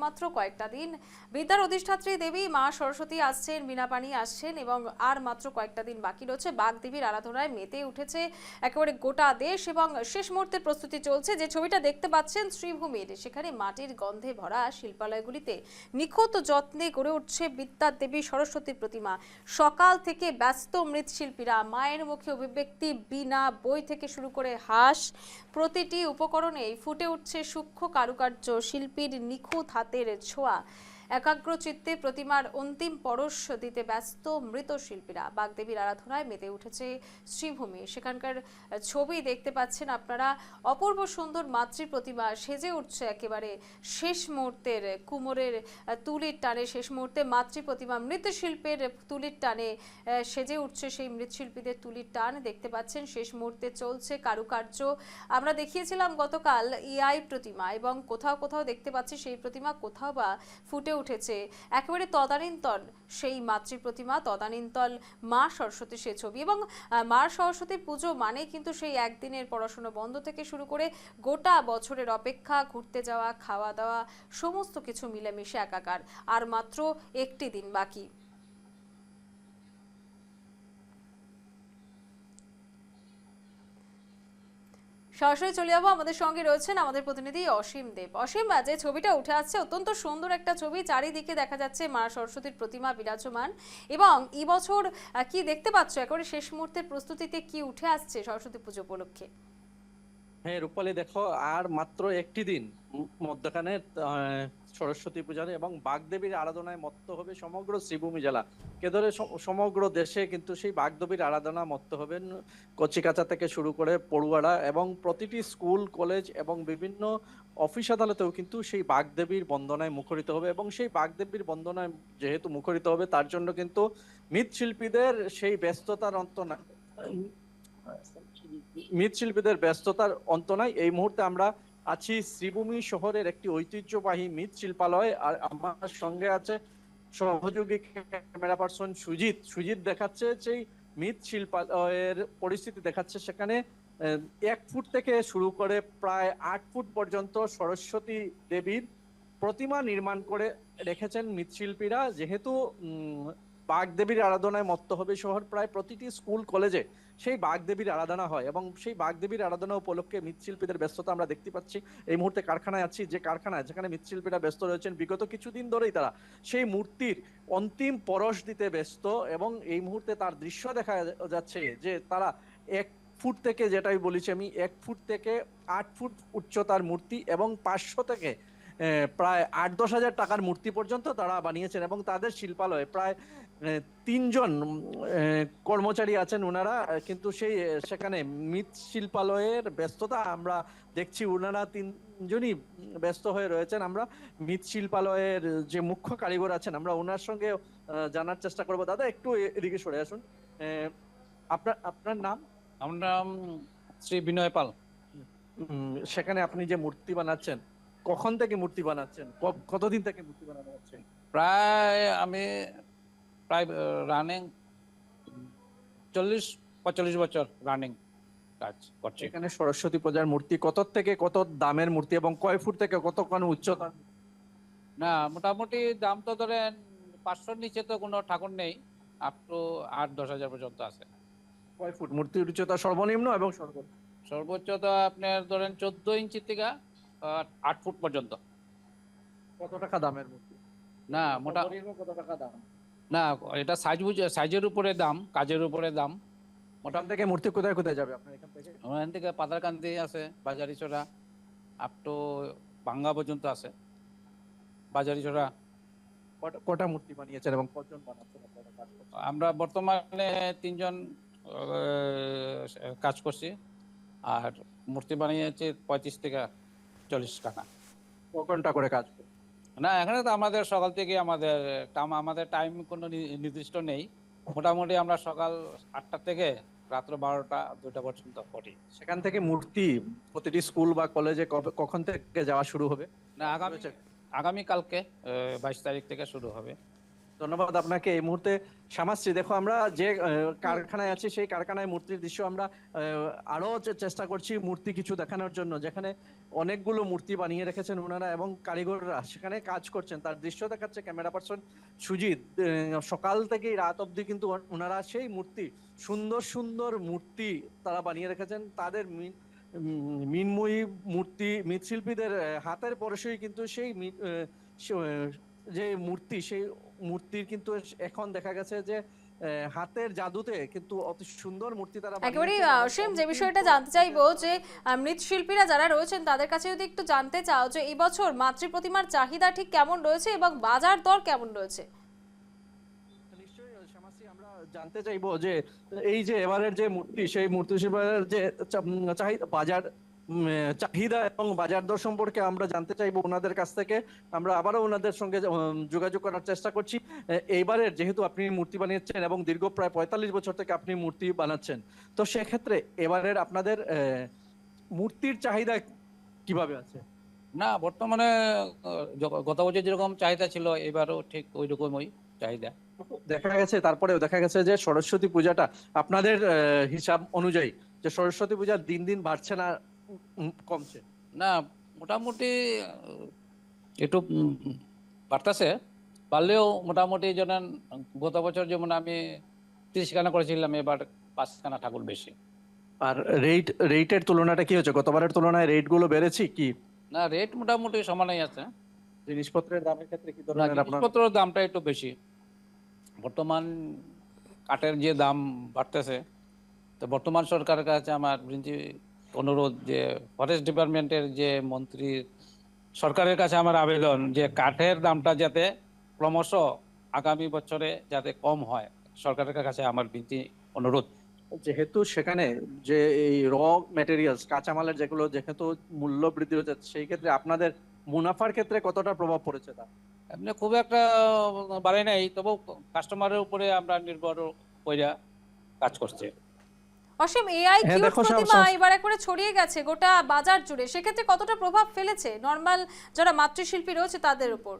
মাত্র কয়েকটা দিন বিদ্যার অধিষ্ঠাত্রী দেবী মা সরস্বতী আসছেন, বীণাপাণি আসছেন এবং আর মাত্র কয়েকটা দিন বাকি রয়েছে। বাগদেবীর আরাধনায় মেতে উঠেছে একেবারে গোটা দেশ এবং শেষ মুহূর্তের প্রস্তুতি চলছে। যে ছবিটা দেখতে পাচ্ছেন শ্রীভূমির, সেখানে মাটির গন্ধে ভরা শিল্পালয়গুলিতে নিখুঁত যত্নে গড়ে উঠছে বিদ্যার দেবী সরস্বতীর প্রতিমা। সকাল থেকে ব্যস্ত মৃৎশিল্পীরা, মায়ের মুখে অভিব্যক্তি, বীণা, বই থেকে শুরু করে হাঁস, প্রতিটি উপকরণে ফুটে উঠছে সূক্ষ্ম কারুকার্য, শিল্পীর নিখুঁত হাতের ছোঁয়া। একাগ্র চিত্তে প্রতিমার অন্তিম পরশ দিতে ব্যস্ত মৃৎশিল্পীরা। বাগদেবীর আরাধনায় মেতে উঠেছে শ্রীভূমি। সেখানকার ছবি দেখতে পাচ্ছেন আপনারা। অপূর্ব সুন্দর মাতৃ প্রতিমা সেজে উঠছে একেবারে শেষ মুহূর্তের কুমোরের তুলির টানে। শেষ মুহূর্তে মাতৃ প্রতিমা মৃৎশিল্পের তুলির টানে সেজে উঠছে, সেই মৃৎশিল্পীদের তুলির টান দেখতে পাচ্ছেন। শেষ মুহূর্তে চলছে কারুকার্য। আমরা দেখিয়েছিলাম গতকাল ইআই প্রতিমা এবং কোথাও কোথাও দেখতে পাচ্ছি সেই প্রতিমা কোথাও বা ফুটে উঠেছে একেবারে তদানীন্তন সেই মাতৃ প্রতিমা, তদানীন্তন মা সরস্বতী সে ছবি। এবং মা সরস্বতীর পুজো মানে কিন্তু সেই একদিনের পড়াশোনা বন্ধ থেকে শুরু করে গোটা বছরের অপেক্ষা, ঘুরতে যাওয়া, খাওয়া দাওয়া, সমস্ত কিছু মিলেমিশে একাকার। আর মাত্র একটি দিন বাকি। সরাসরি চলে যাবো, আমাদের সঙ্গে রয়েছেন আমাদের প্রতিনিধি অসীম দেব। অসীম, যে ছবিটা উঠে আসছে অত্যন্ত সুন্দর একটা ছবি, চারিদিকে দেখা যাচ্ছে মা সরস্বতীর প্রতিমা বিরাজমান। এবং এই বছর কি দেখতে পাচ্ছ একেবারে শেষ মুহূর্তের প্রস্তুতিতে কি উঠে আসছে সরস্বতী পুজো উপলক্ষে? হ্যাঁ রূপালী, দেখো আর মাত্র একটি দিন মধ্যখানে সরস্বতী পূজার এবং বাগদেবীর আরাধনায় মত্ত হবে সমগ্র শ্রীভূমি জেলা কে ধরে সমগ্র দেশে কিন্তু সেই বাগদেবীর আরাধনা মত্ত হবেন কচিকাঁচা থেকে শুরু করে পড়ুয়ারা, এবং প্রতিটি স্কুল কলেজ এবং বিভিন্ন অফিস আদালতেও কিন্তু সেই বাগদেবীর বন্দনায় মুখরিত হবে। এবং সেই বাগদেবীর বন্দনায় যেহেতু মুখরিত হবে তার জন্য কিন্তু মৃৎশিল্পীদের সেই ব্যস্ততার অন্ত না, মৃৎশিল্পীদের ব্যস্ততার অন্ত নাই। এই মুহূর্তে আমরা আছি শ্রীভূমি শহরের একটি ঐতিহ্যবাহী মৃৎশিল্পালয়, আর আমার সঙ্গে আছে সহযোগী ক্যামেরা পার্সন সুজিত। সুজিত দেখাচ্ছে সেই মৃৎশিল্পালয়ের পরিস্থিতি, দেখাচ্ছে সেখানে 1 ফুট থেকে শুরু করে প্রায় 8 ফুট পর্যন্ত সরস্বতী দেবীর প্রতিমা নির্মাণ করে রেখেছেন মৃৎশিল্পীরা। যেহেতু বাগদেবীর আরাধনায় মত্ত হবে শহর, প্রায় প্রতিটি স্কুল কলেজে সেই বাগদেবীর আরাধনা হয় এবং সেই বাগদেবীর আরাধনা উপলক্ষে মৃৎশিল্পীদের ব্যস্ততা আমরা দেখতে পাচ্ছি। এই মুহূর্তে কারখানায় আছি, যে কারখানায় যেখানে মৃৎশিল্পীরা ব্যস্ত রয়েছেন বিগত কিছুদিন ধরেই তারা সেই মূর্তির অন্তিম পরশ দিতে ব্যস্ত। এবং এই মুহূর্তে তার দৃশ্য দেখা যাচ্ছে যে তারা 1 ফুট থেকে, যেটাই বলেছি আমি, 1 ফুট থেকে 8 ফুট উচ্চতার মূর্তি এবং 500 থেকে প্রায় 8-10 হাজার টাকার মূর্তি পর্যন্ত তারা বানিয়েছেন। এবং তাদের শিল্পালয়ে প্রায় 3 জন কর্মচারী আছেন ওনারা, কিন্তু সেখানে মৃৎশিল্পালয়ের ব্যস্ততা আমরা দেখছি। ওনারা 3 জনই ব্যস্ত হয়ে রয়েছেন। আমরা মৃৎশিল্পালয়ের যে মুখ্য কারিগর আছেন আমরা ওনার সঙ্গে জানার চেষ্টা করব। দাদা একটু এদিকে সরে আসুন। আপনার নাম? আমার নাম শ্রী বিনয় পাল। সেখানে আপনি যে মূর্তি বানাচ্ছেন, কখন থেকে মূর্তি বানাচ্ছেন, কতদিন থেকে মূর্তি বানানো হচ্ছে? আমি প্রায় রানিং 40-45 বছর রানিং কাজ করছি। এখানে সরস্বতী পূজার মূর্তি কত থেকে কত দামের মূর্তি এবং কয় ফুট থেকে কত কোন উচ্চতা? না, মোটামুটি দাম তো ধরেন 500-র নিচে তো কোনো ঠাকুর নেই, আপ টু 8-10 হাজার পর্যন্ত আছে। কয় ফুট মূর্তির উচ্চতা সর্বনিম্ন এবং সর্বোচ্চ তো আপনার ধরেন 14 ইঞ্চি থেকে 8 ফুট পর্যন্ত। কত টাকা দামের মূর্তি? না কত টাকা দাম? না, এটা সাইজের উপরে দাম, কাজের উপরে দাম। মোটাম থেকে মূর্তি কোথায় কোথায় যাবে আপনার এখান থেকে? ওখান থেকে পাতারকান্দি আছে, বাজারিছড়া আপ টু ভাঙ্গা পর্যন্ত আছে। বাজারিছড়া কটা মূর্তি বানিয়েছেন এবং কতজন বানাচ্ছেন? আমরা বর্তমানে 3 জন কাজ করছি, আর মূর্তি বানিয়েছি 35 থেকে 40 টাকা। ক ঘন্টা করে কাজ করে? না, এখানে তো আমাদের সকাল থেকে আমাদের টাইম কোনো নির্দিষ্ট নেই। মোটামুটি আমরা সকাল 8টা থেকে রাত্র 12টা-2টা পর্যন্ত করি। সেখান থেকে মূর্তি প্রতিটি স্কুল বা কলেজে কখন থেকে যাওয়া শুরু হবে? না, আগামী কালকে 22 তারিখ থেকে শুরু হবে। ধন্যবাদ আপনাকে। এই মুহূর্তে শ্যামাশ্রী, দেখো আমরা যে কারখানায় আছি সেই কারখানায় মূর্তির দৃশ্য আমরা আরো চেষ্টা করছি মূর্তি কিছু দেখানোর জন্য, যেখানে অনেকগুলো মূর্তি বানিয়ে রেখেছেন ওনারা এবং কারিগররা সেখানে কাজ করছেন, তার দৃশ্য দেখাচ্ছে ক্যামেরা পার্সন সুজিত। সকাল থেকেই রাত অবধি কিন্তু ওনারা সেই মূর্তি, সুন্দর সুন্দর মূর্তি তারা বানিয়ে রেখেছেন। তাদের মৃন্ময়ী মূর্তি মৃৎশিল্পীদের হাতের পরশেই কিন্তু সেই যে মূর্তি, সেই মূর্তির কিন্তু এখন দেখা গেছে যে হাতের জাদুতে কিন্তু অতি সুন্দর মূর্তি তারা একেবারে বানিয়েছেন এবং অসীম, যে অন্তিম বিষয়টা জানতে চাইবো যে মৃৎশিল্পীরা যারা রয়েছেন তাদের কাছে যদি একটু জানতে চাও যে এই বছর মাতৃ প্রতিমার চাহিদা ঠিক কেমন রয়েছে এবং বাজার দর কেমন রয়েছে। নিশ্চয়ই শ্যামাশ্রী, আমরা জানতে চাইবো যে এই যে এবারের যে মূর্তি, সেই মূর্তি শিল্পের যে চাহিদা, বাজার চাহিদা এবং বাজার দর সম্পর্কে আমরা জানতে চাইবো ওনাদের কাছ থেকে। আমরা আবারও ওনাদের সঙ্গে যোগাযোগ করার চেষ্টা করছি। এইবারের যেহেতু আপনি মূর্তি বানিয়েছেন এবং দীর্ঘ প্রায় 45 বছর থেকে আপনি মূর্তি বানাচ্ছেন, তো সেক্ষেত্রে এবারের আপনাদের মূর্তির চাহিদা কিভাবে আছে? না, বর্তমানে গত বছর যেরকম চাহিদা ছিল এবারও ঠিক ওই রকমই চাহিদা। দেখা গেছে, তারপরেও দেখা গেছে যে সরস্বতী পূজাটা আপনাদের হিসাব অনুযায়ী যে সরস্বতী পূজা দিন দিন বাড়ছে না কমছে? না, মোটামুটি একটু বাড়তেছে, বাড়লেও মোটামুটি যেমন গত বছর যেমন আমি 30 খানা করেছিলাম, এবার 5 খানা ঠাকুর বেশি। আর রেটের তুলনাটা কি হচ্ছে? গতবারের তুলনায় রেট গুলো বেড়েছে কি? না, রেট মোটামুটি সমানই আছে। জিনিসপত্রের দামের ক্ষেত্রে কি না, ধরনের আপনার? জিনিসপত্রের দামটা একটু বেশি। বর্তমান কাঠের যে দাম বাড়তেছে, তো বর্তমান সরকারের কাছে আমার বিনতি অনুরোধ যে ফরেস্ট ডিপার্টমেন্টের যে মন্ত্রী, সরকারের কাছে আমার আবেদন যে কাঠের দামটা যাতে ক্রমশ আগামী বছরে যাতে কম হয়, সরকারের কাছে আমার বিনতি অনুরোধ। যেহেতু সেখানে যে এই র ম্যাটেরিয়ালস, কাঁচামালের যেগুলো যেহেতু মূল্য বৃদ্ধি হচ্ছে, সেই ক্ষেত্রে আপনাদের মুনাফার ক্ষেত্রে কতটা প্রভাব পড়েছে তা? এমনি খুব একটা বাড়ে নাই, তবু কাস্টমারের উপরে আমরা নির্ভর কইরা কাজ করছি। অসীম, এআই হ্যাঁ, কিউট দেখো প্রতিমা এবার একবারে ছড়িয়ে গেছে গোটা বাজার জুড়ে, সেক্ষেত্রে কতটা প্রভাব ফেলেছে নর্মাল যারা মাতৃশিল্পী রয়েছে তাদের উপর?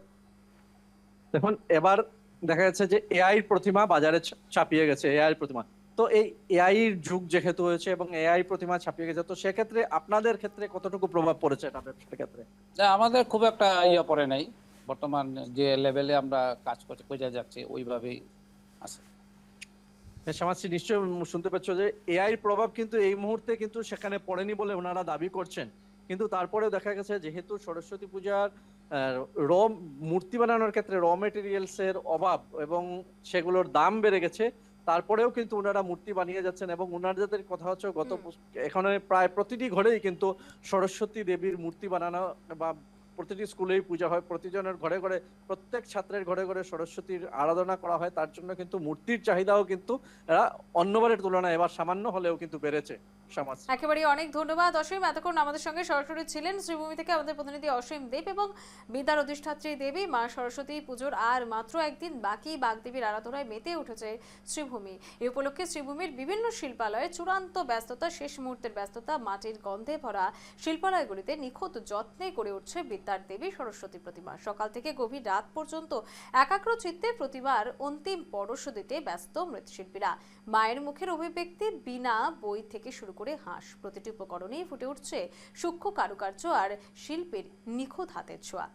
দেখুন, এবার দেখা যাচ্ছে যে এআই প্রতিমা বাজারে ছাপিয়ে গেছে। এআই প্রতিমা, তো এই এআই এর যুগ যেহেতু হয়েছে এবং এআই প্রতিমা ছাপিয়ে গেছে, তো সেক্ষেত্রে আপনাদের ক্ষেত্রে কতটুকু প্রভাব পড়েছে এটা ব্যবসার ক্ষেত্রে? না, আমাদের খুব একটা ইয়ে পড়ে নাই, বর্তমান যে লেভেলে আমরা কাজ করতে কইরা যাচ্ছি ওইভাবেই আছে। সমাজসী, নিশ্চয়ই শুনতে পাচ্ছ যে এআই এর প্রভাব কিন্তু এই মুহূর্তে কিন্তু সেখানে পড়েনি বলে ওনারা দাবি করছেন। কিন্তু তারপরেও দেখা গেছে যেহেতু সরস্বতী পূজার র মূর্তি বানানোর ক্ষেত্রে র মেটেরিয়ালস এর অভাব এবং সেগুলোর দাম বেড়ে গেছে, তারপরেও কিন্তু ওনারা মূর্তি বানিয়ে যাচ্ছেন এবং ওনাদের কথা হচ্ছে এখানে প্রায় প্রতিটি ঘরেই কিন্তু সরস্বতী দেবীর মূর্তি বানানো, বা প্রতিটি স্কুলেই পূজা হয়, প্রতিজনের ঘরে ঘরে, প্রত্যেক ছাত্রের ঘরে ঘরে সরস্বতীর আরাধনা করা হয়। তার জন্য কিন্তু মূর্তির চাহিদাও কিন্তু অন্যবারের তুলনায় এবার সামান্য হলেও কিন্তু বেড়েছে। সমাজ, একেবারে অনেক ধন্যবাদ অসীম। এতক্ষণ আমাদের সঙ্গে সরাসরি ছিলেন শ্রীভূমি থেকে আমাদের প্রতিনিধি অসীম দেব। এবং বিদ্যার অধিষ্ঠাত্রী দেবী মা সরস্বতী পুজোর আর মাত্র একদিন বাকি, বাগদেবীর আরাধনায় মেতে উঠেছে শ্রীভূমি। এই উপলক্ষে শ্রীভূমির বিভিন্ন শিল্পালয়ে চূড়ান্ত ব্যস্ততা, শেষ মুহূর্তের ব্যস্ততা, মাটির গন্ধে ভরা শিল্পালয়গুলিতে নিখুঁত যত্নে গড়ে উঠছে বিদ্যার দেবী সরস্বতী প্রতিমা। সকাল থেকে গভীর রাত পর্যন্ত একাগ্র চিত্তে প্রতিমার অন্তিম পরশ দিতে ব্যস্ত মৃৎশিল্পীরা। মায়ের মুখের অভিব্যক্তি, বীণা, বই থেকে শুরু করে হাঁস, প্রতিটি উপকরণেই ফুটে উঠছে সূক্ষ্ম কারুকার্য আর শিল্পীর নিখুঁত হাতের ছোঁয়া।